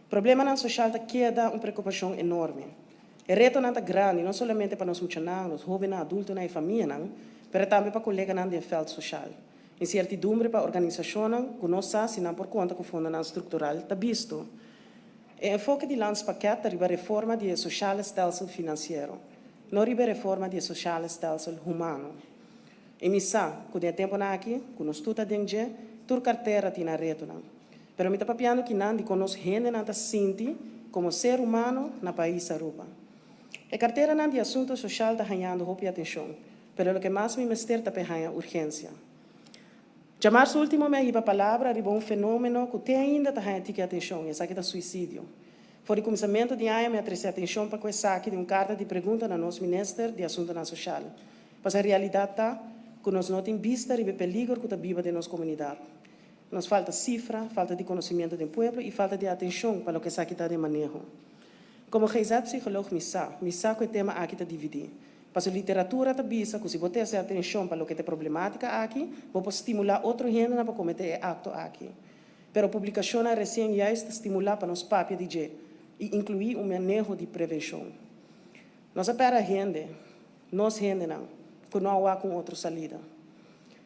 problema na social queda uma preocupação enorme. O reto não é grande, não somente para nós funcionários, jovens, adultos e família, mas também para colegas no feld social. Incertidumbre para organizações que nós sabemos por conta que o fundo estrutural está visto. O enfoque do landspaquete arriba a reforma do social stelsel financeiro, não arriba a reforma do social stelsel humano. E missa, que tem tempo aqui, que nós tudo dentro, tur carteira tem na reto não. Pero me está papiando que não de conosco gente não está sente como ser humano na país Aruba. A carteira não de assunto social está ganhando roupa atenção, pero o que mais me mester está ganhando urgência. Já março último me arriba a palavra, arriba fenômeno que tem ainda está ganhando atenção, esse aqui é suicídio. Foi o começamento de ano me atrasei atenção para essa aqui de carta de pergunta na nosso ministro de assunto social. Mas a realidade está que nós não temos vista e perigo que está viva de nossa comunidade. Nos falta cifra, falta de conhecimento do povo e falta de atenção para o que essa aqui está de manejo. Como reizado psicólogo missa que o tema aqui está dividido. Mas a literatura está vista que se você ter atenção para o que é problemática aqui, você estimular outro gente para cometer ato aqui. Pero a publicação recém já está estimular para nós papéis de jeito e incluir manejo de prevenção. Nós espera gente, nós gente não, que não há com outra salida.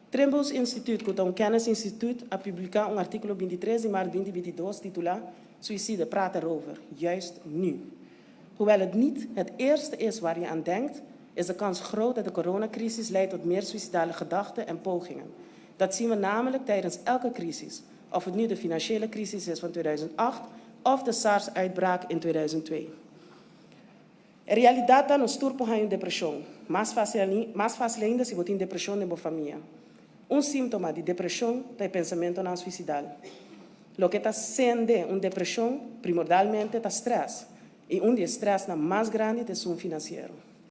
Trembus Institute, que é um Kennis Institute, a publicar artigo 23 de março 2022, titulado Suicide praat erover, juist nu. Hoewel het niet het eerste is waar je aan denkt, is de kans groot dat de coronacrisis leidt tot meer suïcidale gedachten en pogingen. Dat zien we namelijk tijdens elke crisis, of het nu de financiële crisis is van 2008 of de SARS-uitbraak in 2002. In realidade, está nos turpo em depressão. Mais fácil ainda se você tem depressão na família. Síntoma de depressão é pensamento não suicidal. O que está sendo uma depressão, primordialmente, é estresse. E de estresse mais grande é o financeiro.